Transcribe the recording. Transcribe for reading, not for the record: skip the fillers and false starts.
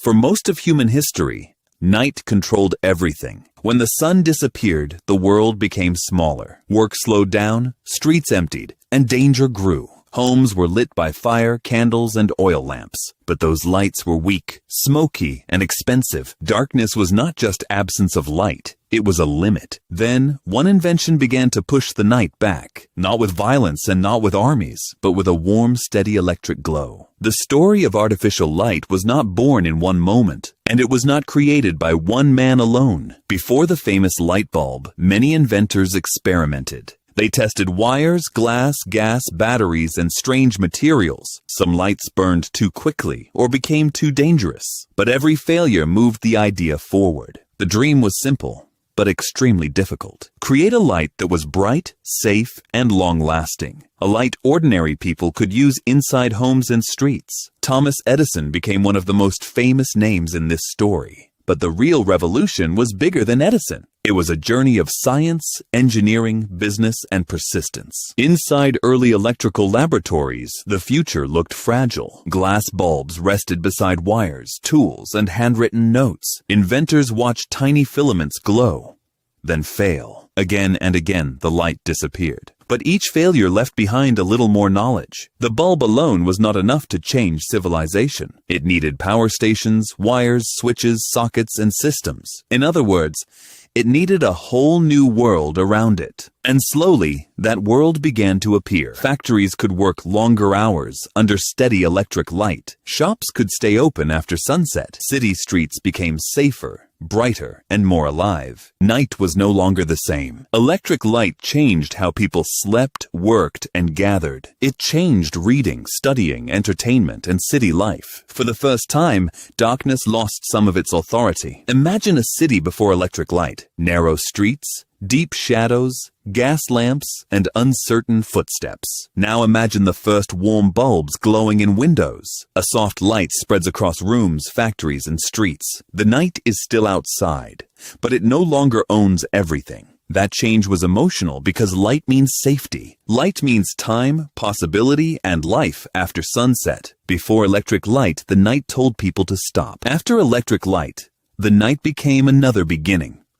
For most of human history, night controlled everything. When the sun disappeared, the world became smaller. Work slowed down, streets emptied, and danger grew. Homes were lit by fire, candles, and oil lamps. But those lights were weak, smoky, and expensive. Darkness was not just absence of light. It was a limit. Then, one invention began to push the night back. Not with violence and not with armies, but with a warm, steady electric glow. The story of artificial light was not born in one moment, and it was not created by one man alone. Before the famous light bulb, many inventors experimented. They tested wires, glass, gas, batteries, and strange materials. Some lights burned too quickly or became too dangerous. But every failure moved the idea forward. The dream was simple, but extremely difficult. Create a light that was bright, safe, and long-lasting. A light ordinary people could use inside homes and streets. Thomas Edison became one of the most famous names in this story. But the real revolution was bigger than Edison. It was a journey of science, engineering, business, and persistence. Inside early electrical laboratories, the future looked fragile. Glass bulbs rested beside wires, tools, and handwritten notes. Inventors watched tiny filaments glow, then fail. Again and again, the light disappeared. But each failure left behind a little more knowledge. The bulb alone was not enough to change civilization. It needed power stations, wires, switches, sockets, and systems. In other words, it needed a whole new world around it. And slowly, that world began to appear. Factories could work longer hours under steady electric light. Shops could stay open after sunset. City streets became safer, brighter, and more alive. Night was no longer the same. Electric light changed how people slept, worked, and gathered. It changed reading, studying, entertainment, and city life. For the first time, darkness lost some of its authority. Imagine a city before electric light. Narrow streets, deep shadows, gas lamps, and uncertain footsteps. Now imagine the first warm bulbs glowing in windows. A soft light spreads across rooms, factories, and streets. The night is still outside, but it no longer owns everything. That change was emotional because light means safety. Light means time, possibility, and life after sunset. Before electric light, the night told people to stop. After electric light, the night became another beginning.